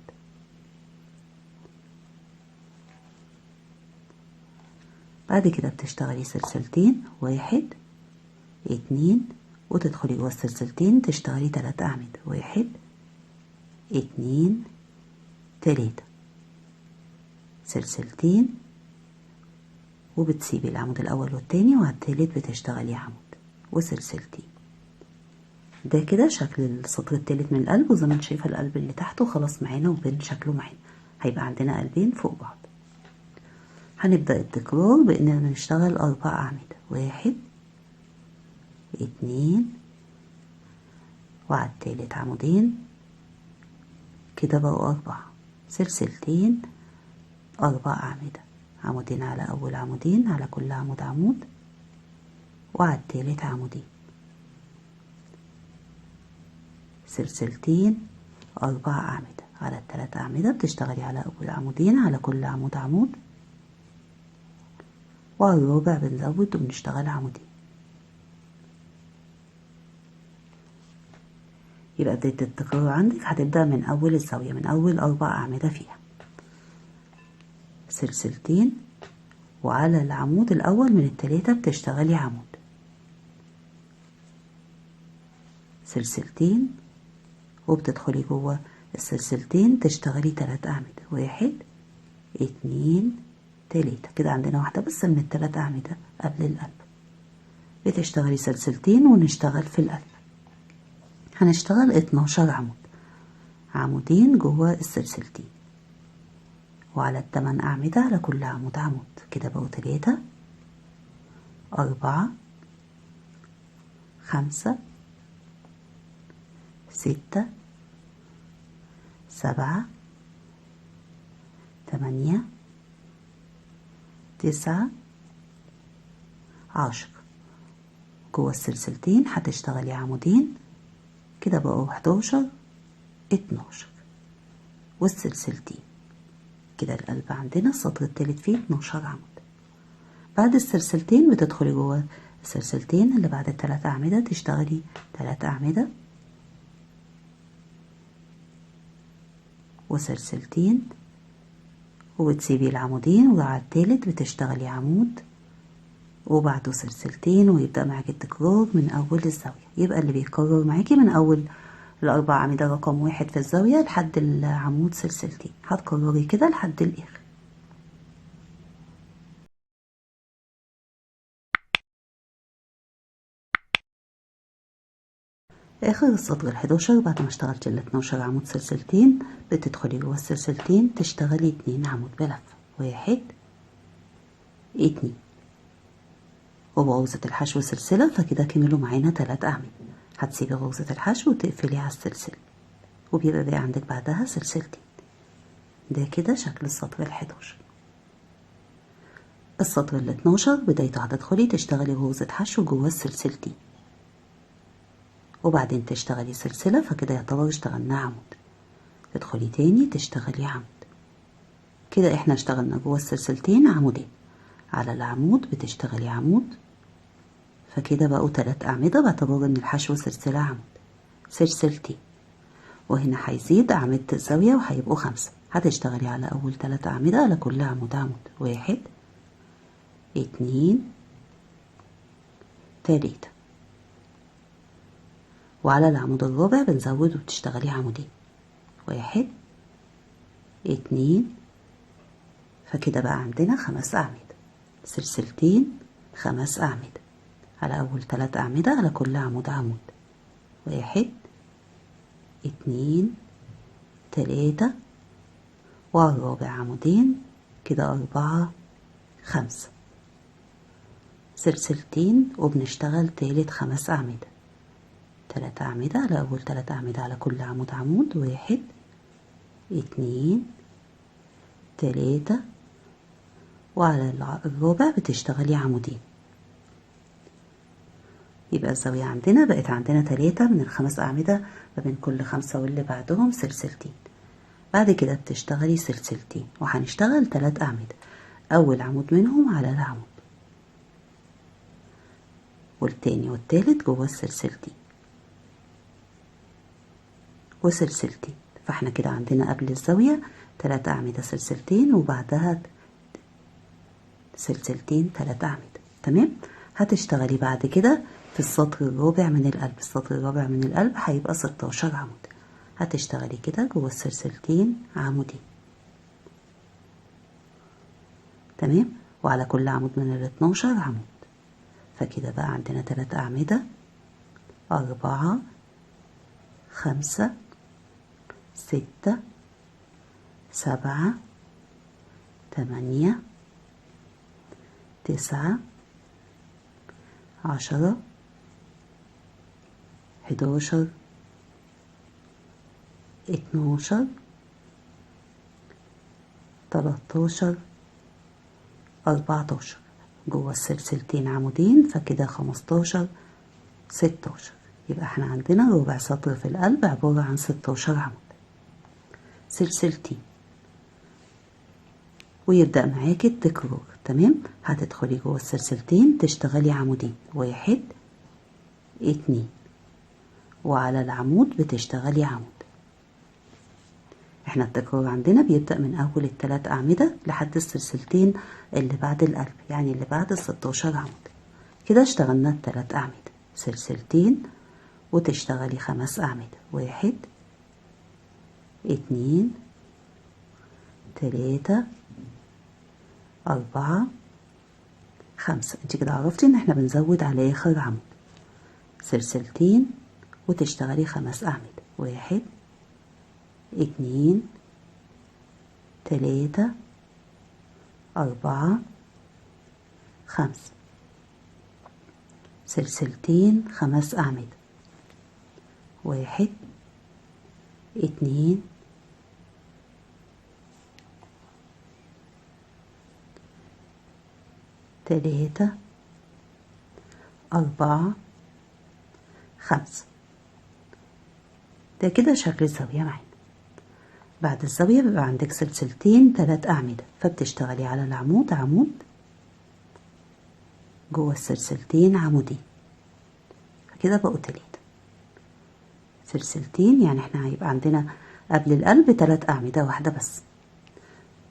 بعد كده بتشتغلي سلسلتين، 1 2، وتدخلي جوه السلسلتين تشتغلي 3 أعمدة، 1 2 3. سلسلتين، وبتسيبي العمود الأول والتاني، وعلى التالت بتشتغلي عمود وسلسلتين. ده كده شكل السطر التالت من القلب. وزي ما انت شايفه القلب اللي تحته خلاص معانا وبين شكله معانا، هيبقى عندنا قلبين فوق بعض. هنبدأ التكرار بإننا نشتغل 4 أعمدة، 1 2، وعلى التالت عمودين، كده بقوا 4. سلسلتين، 4 أعمدة، عمودين على أول عمودين، على كل عمود عمود، وعلى التالت عمودين، سلسلتين، 4 أعمدة، على ال3 أعمدة بتشتغلي على أول عمودين، على كل عمود عمود، وعلى الرابع بنزود وبنشتغل عمودين. يبقى بداية التكرار عندك هتبدأ من أول الزاوية، من أول 4 أعمدة فيها، سلسلتين، وعلى العمود الأول من ال3 بتشتغلي عمود، سلسلتين، وبتدخلي جوه السلسلتين تشتغلي 3 أعمدة، 1 2 3. كده عندنا واحدة بس من ال3 أعمدة قبل القلب. بتشتغلي سلسلتين ونشتغل في القلب. هنشتغل 12 عمود، عمودين جوه السلسلتين، وعلى ال8 أعمدة على كل عمود عمود. كده بقوا 3 4 5 6 7 8 9 10. جوه السلسلتين هتشتغلي عمودين، كده بقوا 11 12، والسلسلتين. كده القلب عندنا السطر التالت فيه 12 عمود. بعد السلسلتين بتدخلي جوه السلسلتين اللي بعد ال3 أعمدة، تشتغلي 3 أعمدة وسلسلتين، وبتسيبي العمودين، وعلى التالت بتشتغلي عمود وبعده سلسلتين، ويبدأ معاكي التكرار من أول الزاوية. يبقى اللي بيتكرر معاكي من أول ال4 أعمدة رقم 1 في الزاوية لحد العمود سلسلتين، هتكرري كده لحد الآخر. آخر السطر ال11 بعد ما اشتغلت ال12 عمود سلسلتين، بتدخلي جوه السلسلتين تشتغلي 2 عمود بلفة، 1 2، وبغرزة الحشو سلسلة، فكده كملوا معانا 3 أعمدة. هتسيبي غرزة الحشو وتقفلي على السلسلة، وبيبقى باقي عندك بعدها سلسلتين. ده كده شكل السطر ال11. السطر ال12 بدايته هتدخلي تشتغلي غرزة حشو جوه السلسلتين، وبعدين تشتغلي سلسلة، فكده يعتبر اشتغلنا عمود. تدخلي تاني تشتغلي عمود. كده احنا اشتغلنا جوه السلسلتين عمودين، على العمود بتشتغلي عمود، فكده بقوا 3 أعمدة باعتبار ان الحشو سلسلة عمود، سلسلتين، وهنا هيزيد أعمدة الزاوية وهيبقوا 5. هتشتغلي على أول 3 أعمدة على كل عمود عمود، 1 2 3، وعلى العمود الرابع بنزود وبتشتغلي عمودين، 1 2، فكده بقى عندنا 5 أعمدة، سلسلتين 5 أعمدة على أول 3 أعمدة على كل عمود عمود، 1 2 3، وعلى الرابع عمودين، كده 4 5، سلسلتين، وبنشتغل تالت 5 أعمدة، 3 أعمدة على أول 3 أعمدة على كل عمود عمود، 1 2 3، وعلى الرابع بتشتغلي عمودين. يبقى الزاوية عندنا بقت عندنا 3 من ال5 أعمدة ما بين كل 5 واللي بعدهم سلسلتين. بعد كده بتشتغلي سلسلتين، وهنشتغل 3 أعمدة، أول عمود منهم على العمود، والتاني والتالت جوه السلسلتين وسلسلتين. فاحنا كده عندنا قبل الزاوية 3 أعمدة سلسلتين، وبعدها سلسلتين 3 أعمدة. تمام. هتشتغلي بعد كده في السطر الرابع من القلب. السطر الرابع من القلب هيبقى 16 عمود. هتشتغلي كده جوه السلسلتين عمودين، تمام، وعلى كل عمود من ال12 عمود. فكده بقى عندنا 3 أعمدة، 4 5 6 7 8 9 10 11 12 13 14 جوه السلسلتين عمودين، فكده 15 16. يبقى احنا عندنا ربع سطر في القلب عبارة عن 16 عمود، سلسلتين، ويبدأ معاكي التكرار. تمام. هتدخلي جوه السلسلتين تشتغلي عمودين، 1 2، وعلى العمود بتشتغلي عمود. احنا التكرار عندنا بيبدأ من أول ال3 أعمدة لحد السلسلتين اللي بعد القلب، يعني اللي بعد ال16 عمود. كده اشتغلنا ال3 أعمدة، سلسلتين، وتشتغلي 5 أعمدة، 1 2 3 4 5. انت كده عرفتي ان احنا بنزود على اخر عمود سلسلتين وتشتغلي 5 أعمدة. 1 2 3 4 5 سلسلتين 5 أعمدة. 1 2 3 4 5. ده كده شكل الزاوية معانا. بعد الزاوية بيبقى عندك سلسلتين 3 أعمدة، فبتشتغلي على العمود عمود، جوه السلسلتين عمودين، فكده بقوا 3 سلسلتين. يعني احنا هيبقى عندنا قبل القلب 3 أعمدة، واحدة بس،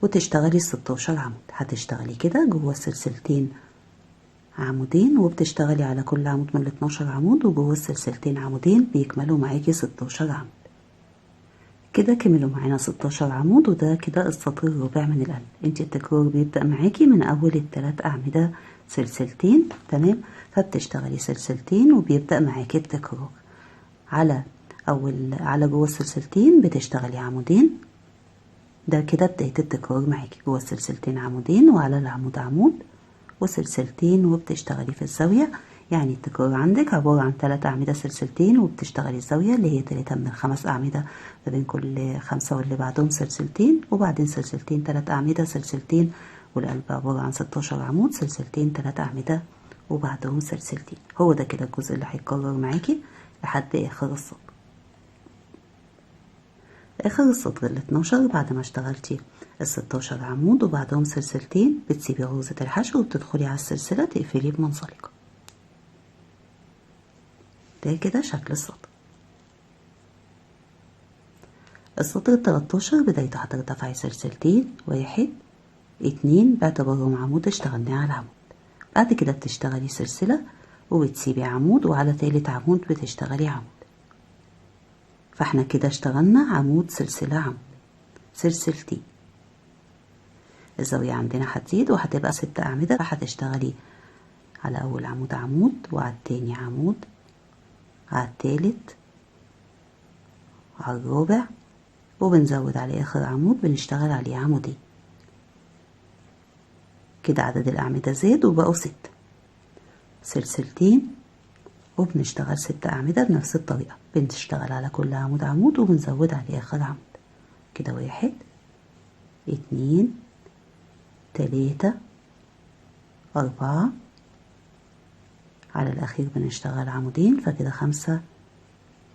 وتشتغلي 16 عمود. هتشتغلي كده جوه السلسلتين عمودين، وبتشتغلي على كل عمود من 12 عمود، وجوه السلسلتين عمودين بيكملوا معاكي 16 عمود. كده كملوا معانا 16 عمود، وده كده السطر الرابع من القلب. انت التكرار بيبدأ معاكي من اول ال3 أعمدة سلسلتين، تمام؟ فبتشتغلي سلسلتين وبيبدأ معاكي التكرار على جوه السلسلتين بتشتغلي عمودين. ده كده بداية التكرار معاكي، جوه السلسلتين عمودين، وعلى العمود عمود وسلسلتين، وبتشتغلي في الزاوية. يعني التكرار عندك عبارة عن 3 أعمدة سلسلتين، وبتشتغلي الزاوية اللي هي 3 من ال5 أعمدة ما بين كل 5 واللي بعدهم سلسلتين، وبعدين سلسلتين 3 أعمدة سلسلتين، والقلب عبارة عن 16 عمود سلسلتين 3 أعمدة وبعدهم سلسلتين. هو ده كده الجزء اللي هيتكرر معاكي لحد آخر السطر. آخر السطر ال12 بعد ما اشتغلتي ال16 عمود وبعدهم سلسلتين، بتسيبي غرزة الحشو وبتدخلي على السلسلة تقفلي بمنزلقة. ده كده شكل السطر. السطر ال13 بدايته هترتفعي سلسلتين، 1 2 باعتبارهم عمود اشتغلناه على العمود. بعد كده بتشتغلي سلسلة وبتسيبي عمود، وعلى تالت عمود بتشتغلي عمود. فاحنا كده اشتغلنا عمود سلسلة عمود سلسلتين. الزاوية عندنا هتزيد وهتبقى 6 أعمدة، فهتشتغلي على أول عمود عمود، وعلى التاني عمود، على التالت، على الرابع، وبنزود على آخر عمود بنشتغل عليه عمودين. كده عدد الأعمدة زاد وبقوا 6 سلسلتين، وبنشتغل 6 أعمدة بنفس الطريقة. بنشتغل على كل عمود عمود وبنزود عليه آخر عمود. كده 1 2 3 4، على الأخير بنشتغل عمودين، فكده 5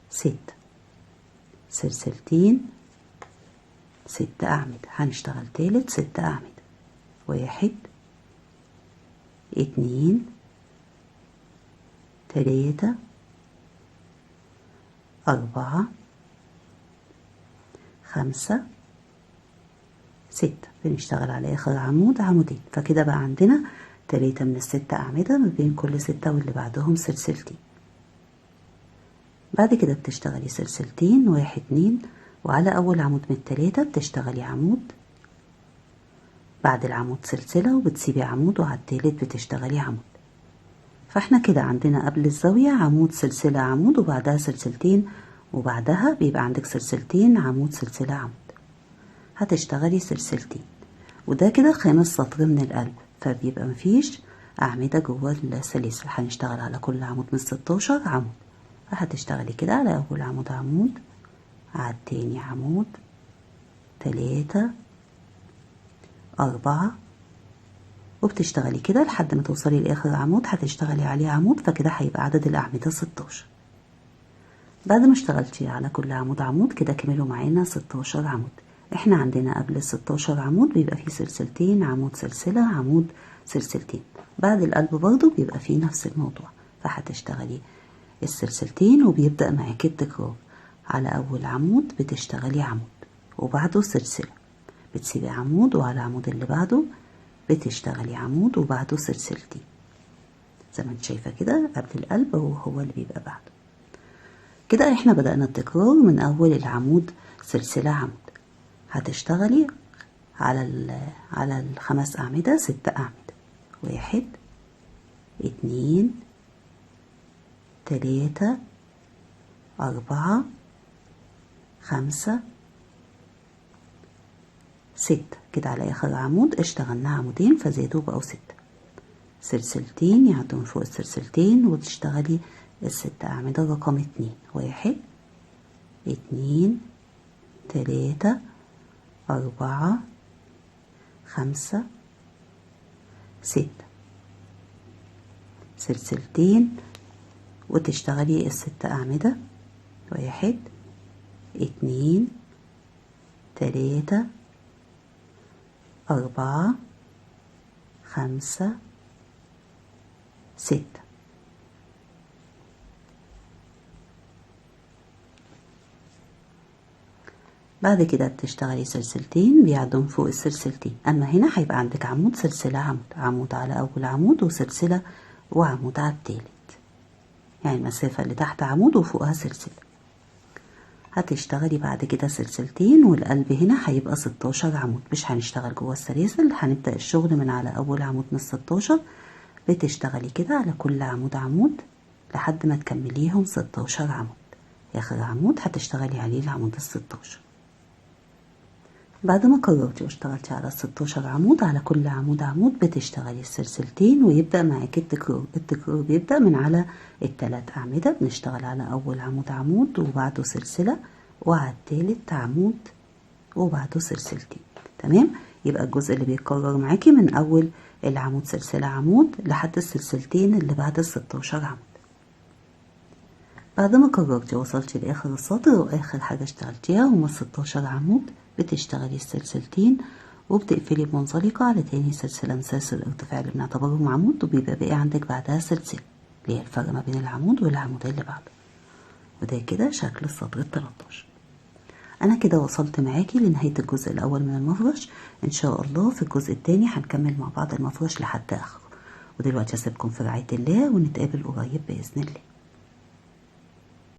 6 سلسلتين 6 أعمدة. هنشتغل تالت 6 أعمدة. 1 2 3 4 5 6. بنشتغل على آخر عمود عمودين، فكده بقى عندنا 3 من ال6 أعمدة ما بين كل 6 واللي بعدهم سلسلتين. بعد كده بتشتغلي سلسلتين، 1 2، وعلى أول عمود من ال3 بتشتغلي عمود، بعد العمود سلسلة وبتسيبي عمود، وعلى التالت بتشتغلي عمود. فاحنا كده عندنا قبل الزاوية عمود سلسلة عمود وبعدها سلسلتين، وبعدها بيبقى عندك سلسلتين عمود سلسلة عمود. هتشتغلي سلسلتين، وده كده خامس سطر من القلب، فبيبقى مفيش أعمدة جوه السلاسل. هنشتغل على كل عمود من 16 عمود. فهتشتغلي كده على أول عمود عمود، على التاني عمود، 3 4، وبتشتغلي كده لحد ما توصلي لاخر عمود هتشتغلي عليه عمود، فكده هيبقى عدد الاعمده 16. بعد ما اشتغلتي على كل عمود عمود كده كملوا معانا 16 عمود. احنا عندنا قبل ال 16 عمود بيبقى فيه سلسلتين عمود سلسله عمود سلسلتين. بعد القلب برضو بيبقى فيه نفس الموضوع، فهتشتغلي السلسلتين وبيبدأ معاكي التكرار. على اول عمود بتشتغلي عمود وبعده سلسله، بتسيبي عمود، وعلى العمود اللي بعده بتشتغلي عمود وبعده سلسلتين. زي ما انت شايفه كده قبل القلب هو اللي بيبقى بعده. كده احنا بدأنا التكرار من اول العمود سلسله عمود. هتشتغلي على ال5 أعمدة 6 أعمدة، 1 2 3 4 5 6. كده على آخر عمود اشتغلنا عمودين فزادوا بقوا 6. سلسلتين يعدوا من فوق السلسلتين وتشتغلي ال6 أعمدة رقم 2. 1 2 3 4 5 6. سلسلتين وتشتغلي ال6 أعمدة. 1 2 3 4 5 6. بعد كده بتشتغلي سلسلتين بيعدوا من فوق السلسلتين. اما هنا هيبقى عندك عمود سلسلة عمود، عمود على اول عمود وسلسلة وعمود على التالت، يعني المسافة اللي تحت عمود وفوقها سلسلة. هتشتغلي بعد كده سلسلتين والقلب هنا هيبقى 16 عمود. مش هنشتغل جوه السلاسل، هنبدأ الشغل من على اول عمود من 16. بتشتغلي كده على كل عمود عمود لحد ما تكمليهم 16 عمود. اخر عمود هتشتغلي عليه العمود ال16. بعد ما قررتي واشتغلتي على 16 عمود على كل عمود عمود بتشتغلي السلسلتين ويبدأ معاكي التكرار. التكرار بيبدأ من على ال3 أعمدة. بنشتغل على أول عمود عمود وبعده سلسلة وعلى التالت عمود وبعده سلسلتين. تمام؟ يبقى الجزء اللي بيتكرر معاكي من أول العمود سلسلة عمود لحد السلسلتين اللي بعد ال16 عمود. بعد ما قررتي وصلتي لآخر السطر وآخر حاجة اشتغلتيها هما 16 عمود بتشتغلي السلسلتين وبتقفلي بمنزلقة على تاني سلسلة من سلاسل الارتفاع اللي بنعتبرهم عمود، وبيبقى باقي عندك بعدها سلسلة اللي هي الفرق ما بين العمود والعمود اللي بعده. وده كده شكل السطر ال13. انا كده وصلت معاكي لنهاية الجزء الاول من المفرش. ان شاء الله في الجزء التاني هنكمل مع بعض المفرش لحد اخره. ودلوقتي هسيبكم في رعاية الله ونتقابل قريب بإذن الله.